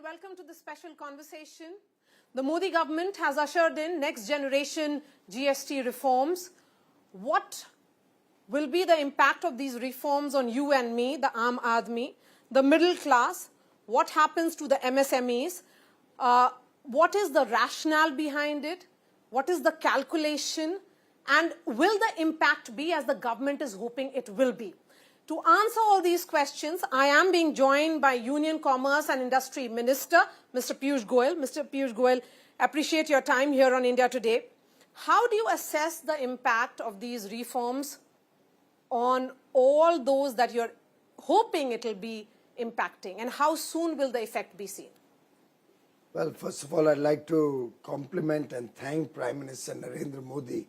welcome to this special conversation. The Modi government has ushered in next generation GST reforms. What will be the impact of these reforms on you and me, the Aam Aadmi, the middle class? What happens to the MSMEs? What is the rationale behind it? What is the calculation? And will the impact be as the government is hoping it will be? To answer all these questions, I am being joined by Union Commerce and Industry Minister, Mr. Piyush Goyal. Mr. Piyush Goyal, appreciate your time here on India Today. How do you assess the impact of these reforms on all those that you're hoping it will be impacting, and how soon will the effect be seen? Well, first of all, I'd like to compliment and thank Prime Minister Narendra Modi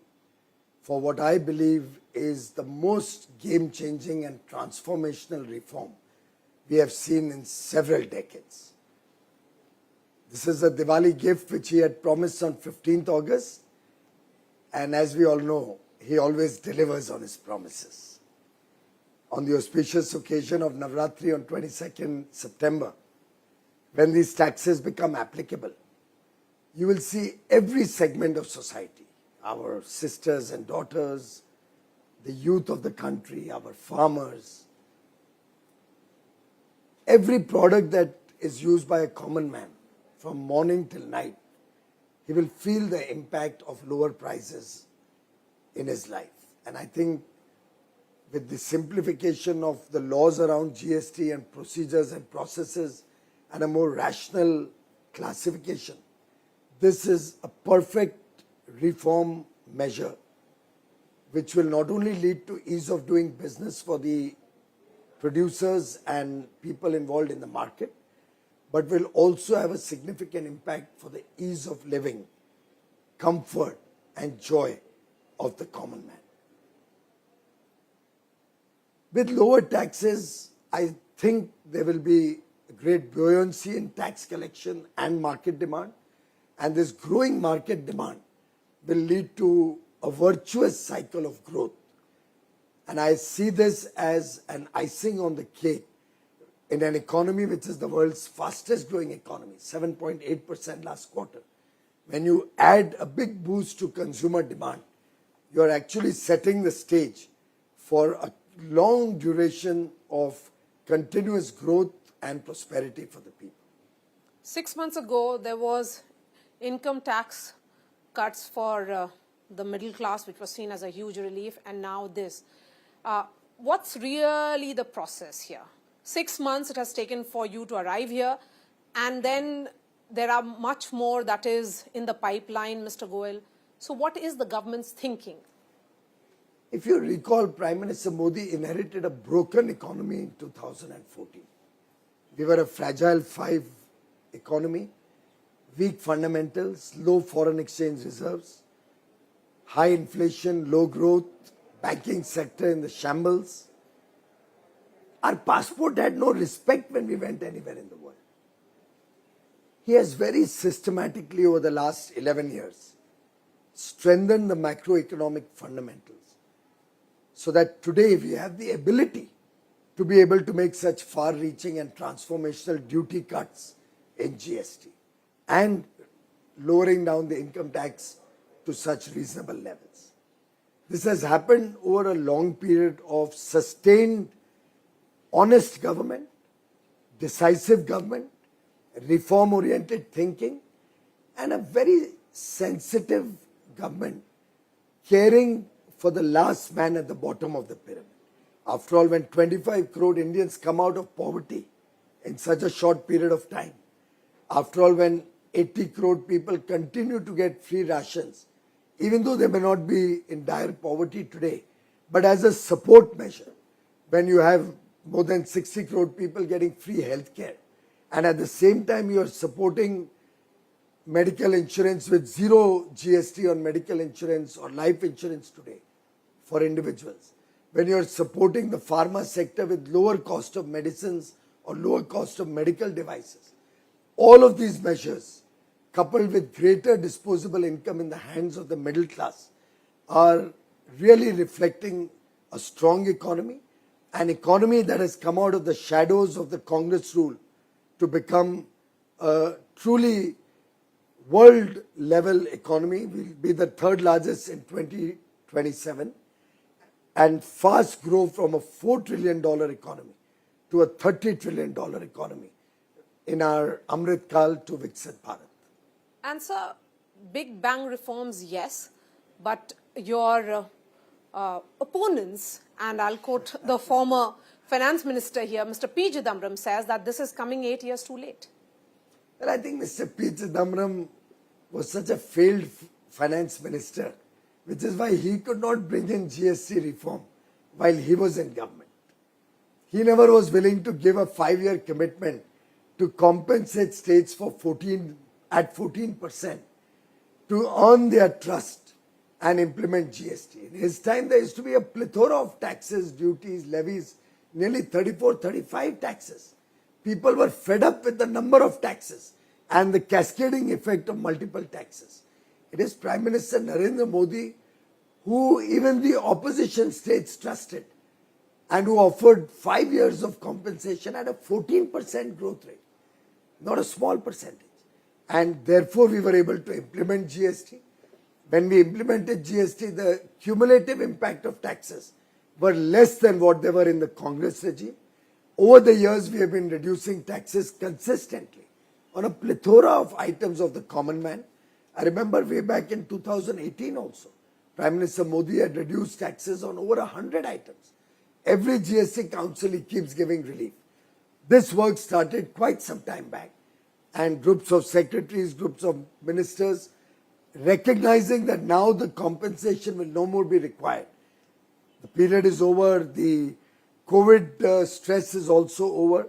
for what I believe is the most game-changing and transformational reform we have seen in several decades. This is a Diwali gift which he had promised on 15th August, and as we all know, he always delivers on his promises. On the auspicious occasion of Navratri on 22nd September, when these taxes become applicable, you will see every segment of society, our sisters and daughters, the youth of the country, our farmers, every product that is used by a common man from morning till night, he will feel the impact of lower prices in his life. And I think with the simplification of the laws around GST and procedures and processes and a more rational classification, this is a perfect reform measure which will not only lead to ease of doing business for the producers and people involved in the market, but will also have a significant impact for the ease of living, comfort and joy of the common man. With lower taxes, I think there will be a great buoyancy in tax collection and market demand, and this growing market demand will lead to a virtuous cycle of growth. And I see this as an icing on the cake in an economy which is the world's fastest growing economy, 7.8% last quarter. When you add a big boost to consumer demand, you're actually setting the stage for a long duration of continuous growth and prosperity for the people. 6 months ago, there was income tax cuts for the middle class, which was seen as a huge relief, and now this. What's really the process here? 6 months it has taken for you to arrive here, and then there are much more that is in the pipeline, Mr. Goyal. So what is the government's thinking? If you recall, Prime Minister Modi inherited a broken economy in 2014. We were a fragile 5 economy, weak fundamentals, low foreign exchange reserves, high inflation, low growth, banking sector in the shambles. Our passport had no respect when we went anywhere in the world. He has very systematically over the last 11 years strengthened the macroeconomic fundamentals so that today we have the ability to be able to make such far-reaching and transformational duty cuts in GST and lowering down the income tax to such reasonable levels. This has happened over a long period of sustained, honest government, decisive government, reform-oriented thinking, and a very sensitive government caring for the last man at the bottom of the pyramid. After all, when 25 crore Indians come out of poverty in such a short period of time, after all, when 80 crore people continue to get free rations, even though they may not be in dire poverty today, but as a support measure, when you have more than 60 crore people getting free health care, and at the same time you are supporting medical insurance with zero GST on medical insurance or life insurance today for individuals, when you are supporting the pharma sector with lower cost of medicines or lower cost of medical devices, all of these measures, coupled with greater disposable income in the hands of the middle class, are really reflecting a strong economy, an economy that has come out of the shadows of the Congress rule to become a truly world level economy. We'll be the third largest in 2027 and fast grow from a $4 trillion economy to a $30 trillion economy in our Amrit Kal to Viksit Bharat. And sir, big bang reforms, yes, but your opponents, and I'll quote the former finance minister here, Mr. P. Chidambaram, says that this is coming 8 years too late. Well, I think Mr. P. Chidambaram was such a failed finance minister, which is why he could not bring in GST reform while he was in government. He never was willing to give a 5-year commitment to compensate states for 14% to earn their trust and implement GST. In his time, there used to be a plethora of taxes, duties, levies, nearly 34, 35 taxes. People were fed up with the number of taxes and the cascading effect of multiple taxes. It is Prime Minister Narendra Modi who even the opposition states trusted and who offered 5 years of compensation at a 14% growth rate, not a small percentage. And therefore, we were able to implement GST. When we implemented GST, the cumulative impact of taxes were less than what they were in the Congress regime. Over the years, we have been reducing taxes consistently on a plethora of items of the common man. I remember way back in 2018 also, Prime Minister Modi had reduced taxes on over 100 items. Every GST council he keeps giving relief. This work started quite some time back, and groups of secretaries, groups of ministers, recognizing that now the compensation will no more be required. The period is over, the COVID stress is also over.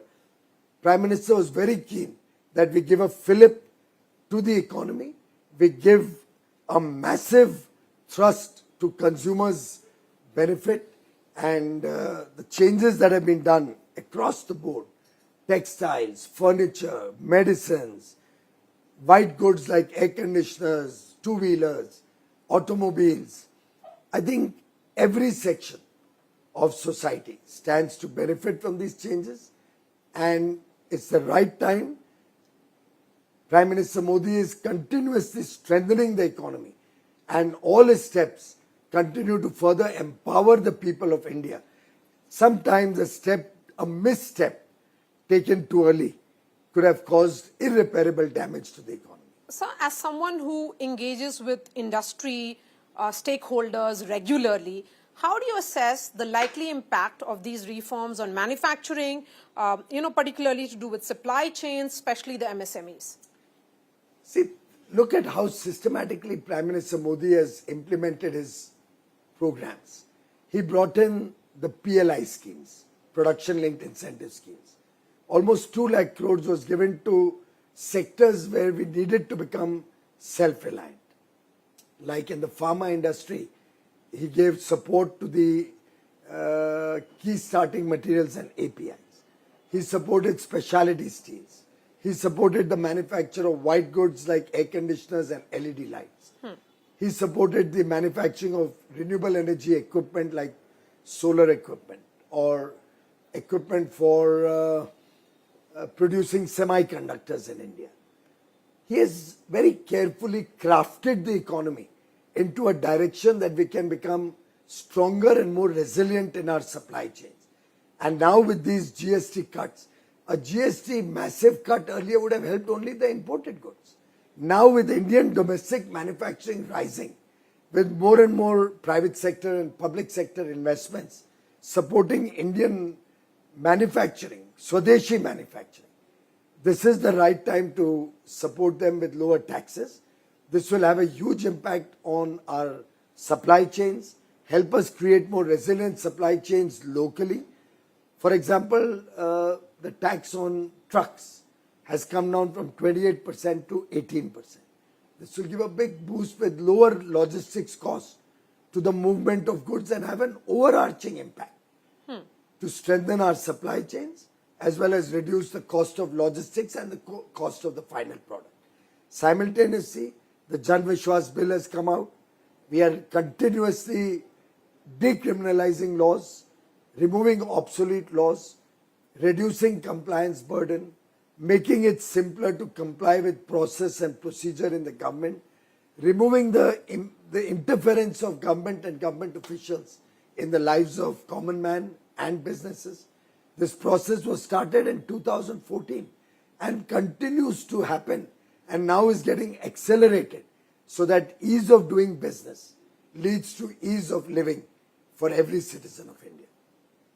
Prime Minister was very keen that we give a fillip to the economy. We give a massive thrust to consumers' benefit, and the changes that have been done across the board, textiles, furniture, medicines, white goods like air conditioners, two-wheelers, automobiles. I think every section of society stands to benefit from these changes, and it's the right time. Prime Minister Modi is continuously strengthening the economy, and all his steps continue to further empower the people of India. Sometimes a misstep taken too early could have caused irreparable damage to the economy. So, as someone who engages with industry stakeholders regularly, how do you assess the likely impact of these reforms on manufacturing, particularly to do with supply chains, especially the MSMEs? See, look at how systematically Prime Minister Modi has implemented his programs. He brought in the PLI schemes, production-linked incentive schemes. Almost 2 lakh crores was given to sectors where we needed to become self-reliant. Like in the pharma industry, he gave support to the key starting materials and APIs. He supported specialty steels. He supported the manufacture of white goods like air conditioners and LED lights. He supported the manufacturing of renewable energy equipment like solar equipment or equipment for producing semiconductors in India. He has very carefully crafted the economy into a direction that we can become stronger and more resilient in our supply chains. And now with these GST cuts, a GST massive cut earlier would have helped only the imported goods. Now with Indian domestic manufacturing rising, with more and more private sector and public sector investments supporting Indian manufacturing, Swadeshi manufacturing, this is the right time to support them with lower taxes. This will have a huge impact on our supply chains, help us create more resilient supply chains locally. For example, the tax on trucks has come down from 28% to 18%. This will give a big boost with lower logistics costs to the movement of goods and have an overarching impact to strengthen our supply chains as well as reduce the cost of logistics and the cost of the final product. Simultaneously, the Jan Vishwas bill has come out. We are continuously decriminalizing laws, removing obsolete laws, reducing compliance burden, making it simpler to comply with process and procedure in the government, removing the interference of government and government officials in the lives of common man and businesses. This process was started in 2014 and continues to happen and now is getting accelerated so that ease of doing business leads to ease of living for every citizen of India.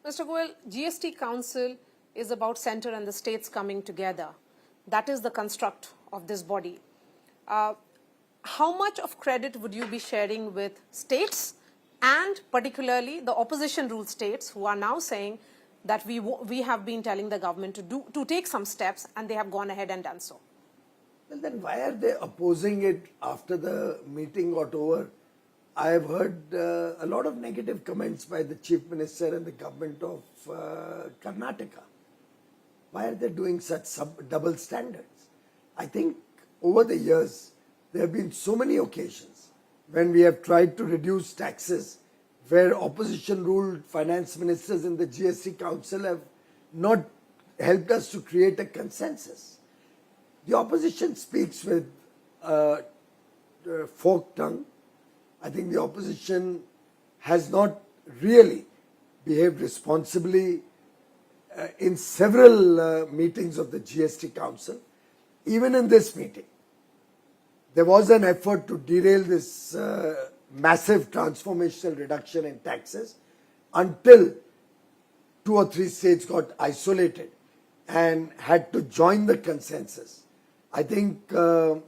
Mr. Goyal, GST Council is about centre and the states coming together. That is the construct of this body. How much of credit would you be sharing with states and particularly the opposition ruled states who are now saying that we have been telling the government to take some steps and they have gone ahead and done so? Well, then why are they opposing it after the meeting got over? I have heard a lot of negative comments by the Chief Minister and the government of Karnataka. Why are they doing such double standards? I think over the years, there have been so many occasions when we have tried to reduce taxes where opposition-ruled finance ministers in the GST Council have not helped us to create a consensus. The opposition speaks with forked tongue. I think the opposition has not really behaved responsibly in several meetings of the GST Council. Even in this meeting, there was an effort to derail this massive transformational reduction in taxes until 2 or 3 states got isolated and had to join the consensus. I think Prime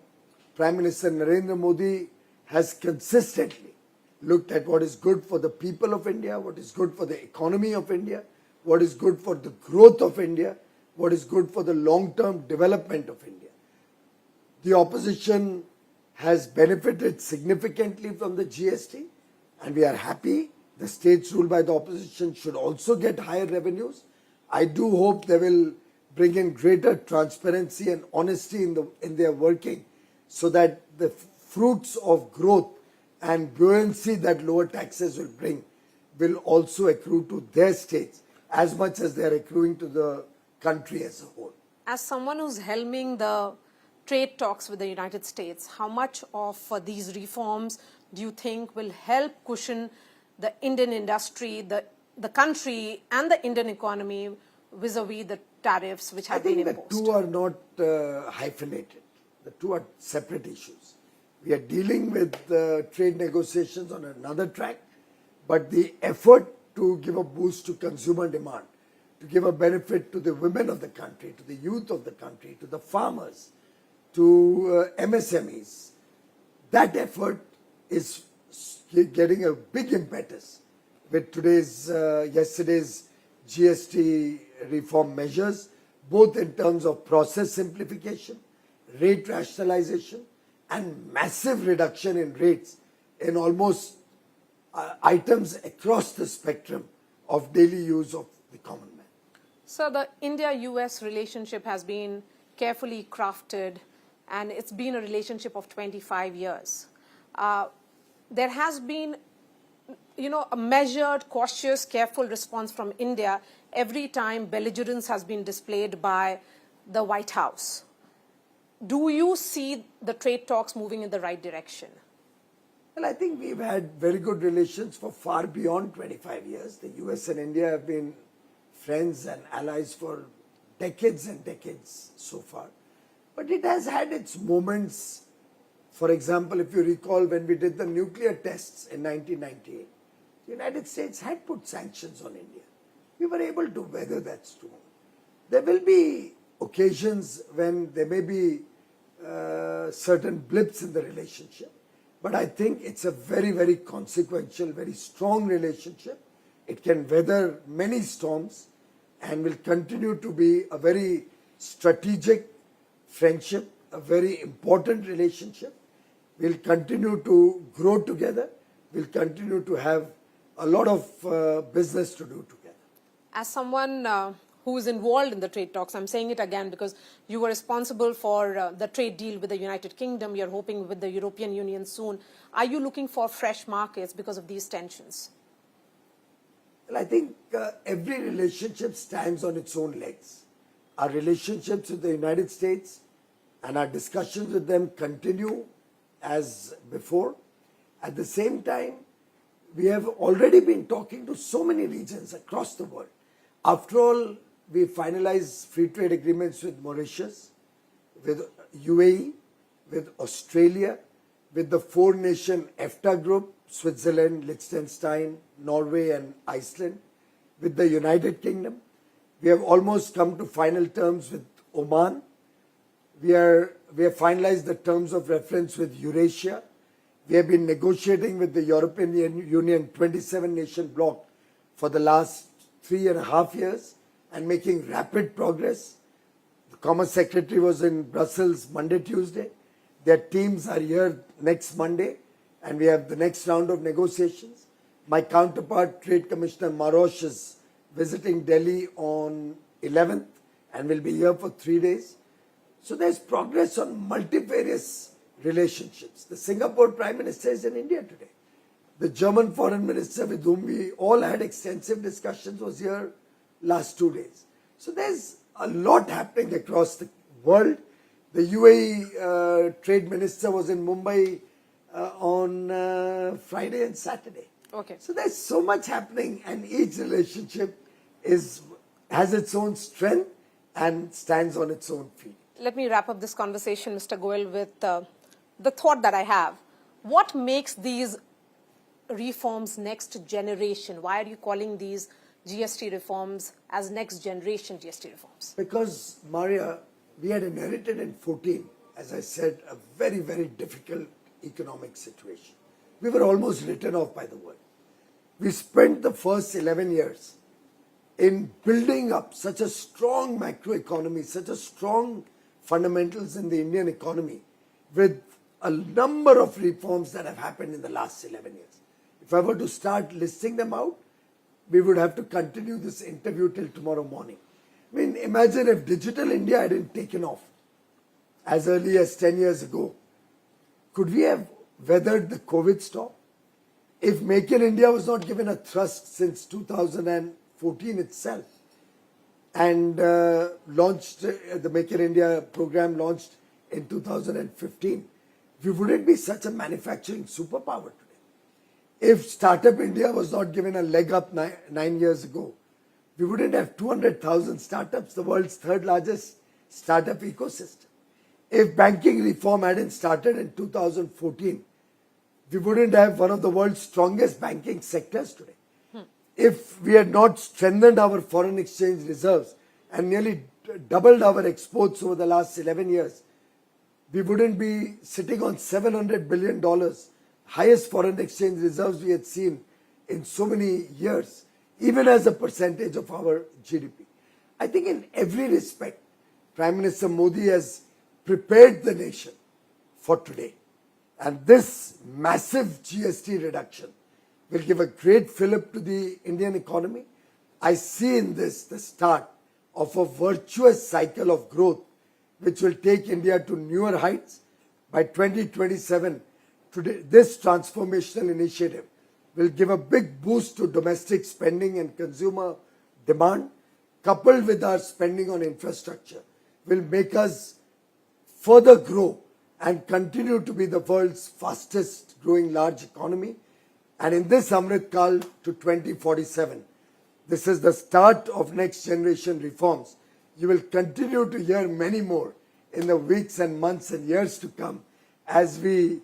Minister Narendra Modi has consistently looked at what is good for the people of India, what is good for the economy of India, what is good for the growth of India, what is good for the long-term development of India. The opposition has benefited significantly from the GST and we are happy. The states ruled by the opposition should also get higher revenues. I do hope they will bring in greater transparency and honesty in their working so that the fruits of growth and buoyancy that lower taxes will bring will also accrue to their states as much as they are accruing to the country as a whole. As someone who's helming the trade talks with the United States, how much of these reforms do you think will help cushion the Indian industry, the country and the Indian economy vis-a-vis the tariffs which have been imposed? I think the two are not hyphenated. The two are separate issues. We are dealing with trade negotiations on another track, but the effort to give a boost to consumer demand, to give a benefit to the women of the country, to the youth of the country, to the farmers, to MSMEs, that effort is getting a big impetus with yesterday's GST reform measures, both in terms of process simplification, rate rationalization, and massive reduction in rates in almost items across the spectrum of daily use of the common man. So the India-US relationship has been carefully crafted and it's been a relationship of 25 years. There has been, a measured, cautious, careful response from India every time belligerence has been displayed by the White House. Do you see the trade talks moving in the right direction? Well, I think we've had very good relations for far beyond 25 years. The US and India have been friends and allies for decades and decades so far. But it has had its moments. For example, if you recall when we did the nuclear tests in 1998, the United States had put sanctions on India. We were able to weather that storm. There will be occasions when there may be certain blips in the relationship, but I think it's a very, very consequential, very strong relationship. It can weather many storms and will continue to be a very strategic friendship, a very important relationship. We'll continue to grow together. We'll continue to have a lot of business to do together. As someone who is involved in the trade talks, I'm saying it again because you were responsible for the trade deal with the United Kingdom. You're hoping with the European Union soon. Are you looking for fresh markets because of these tensions? Well, I think every relationship stands on its own legs. our relationships with the United States and our discussions with them continue as before. At the same time, we have already been talking to so many regions across the world. After all, we finalized free trade agreements with Mauritius, with UAE, with Australia, with the four-nation EFTA group, Switzerland, Liechtenstein, Norway and Iceland, with the United Kingdom. We have almost come to final terms with Oman. We have finalized the terms of reference with Eurasia. We have been negotiating with the European Union 27-nation bloc for the last 3.5 years and making rapid progress. The Commerce Secretary was in Brussels Monday, Tuesday. Their teams are here next Monday and we have the next round of negotiations. My counterpart, Trade Commissioner Marosh, is visiting Delhi on 11th and will be here for 3 days. So there's progress on multifarious relationships. The Singapore Prime Minister is in India today. The German Foreign Minister, with whom we all had extensive discussions, was here last 2 days. So there's a lot happening across the world. The UAE Trade Minister was in Mumbai on Friday and Saturday. Okay. So there's so much happening and each relationship has its own strength and stands on its own feet. Let me wrap up this conversation, Mr. Goyal, with the thought that I have. What makes these reforms next generation? Why are you calling these GST reforms as next generation GST reforms? Because, Maria, we had inherited in 14, as I said, a very, very difficult economic situation. We were almost written off by the world. We spent the first 11 years in building up such a strong macroeconomy, such a strong fundamentals in the Indian economy with a number of reforms that have happened in the last 11 years. If I were to start listing them out, we would have to continue this interview till tomorrow morning. I mean, imagine if Digital India hadn't taken off as early as 10 years ago. Could we have weathered the COVID storm? If Make in India was not given a thrust since 2014 itself and launched, the Make in India program launched in 2015, we wouldn't be such a manufacturing superpower today. If Startup India was not given a leg up 9 years ago, we wouldn't have 200,000 startups, the world's third largest startup ecosystem. If banking reform hadn't started in 2014, we wouldn't have one of the world's strongest banking sectors today. If we had not strengthened our foreign exchange reserves and nearly doubled our exports over the last 11 years, we wouldn't be sitting on $700 billion, highest foreign exchange reserves we had seen in so many years, even as a percentage of our GDP. I think in every respect, Prime Minister Modi has prepared the nation for today. And this massive GST reduction will give a great fillip to the Indian economy. I see in this the start of a virtuous cycle of growth which will take India to newer heights. By 2027, today, this transformational initiative will give a big boost to domestic spending and consumer demand, coupled with our spending on infrastructure, will make us further grow and continue to be the world's fastest growing large economy. And in this Amrit Kal to 2047, this is the start of next generation reforms. You will continue to hear many more in the weeks and months and years to come as we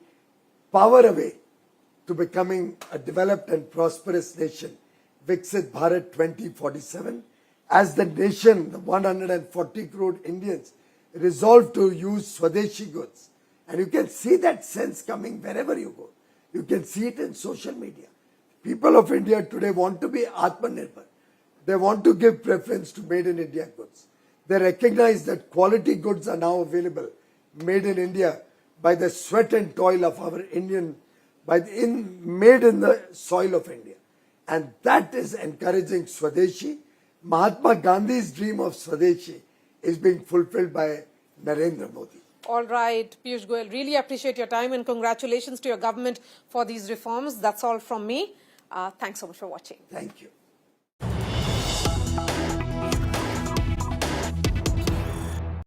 power away to becoming a developed and prosperous nation, Viksit Bharat 2047, as the nation, the 140 crore Indians, resolve to use Swadeshi goods. And you can see that sense coming wherever you go. You can see it in social media. People of India today want to be Atmanirbhar. They want to give preference to made in India goods. They recognize that quality goods are now available, made in India, by the sweat and toil of our Indian, made in the soil of India. And that is encouraging Swadeshi. Mahatma Gandhi's dream of Swadeshi is being fulfilled by Narendra Modi. All right, Piyush Goyal, really appreciate your time and congratulations to your government for these reforms. That's all from me. Thanks so much for watching. Thank you.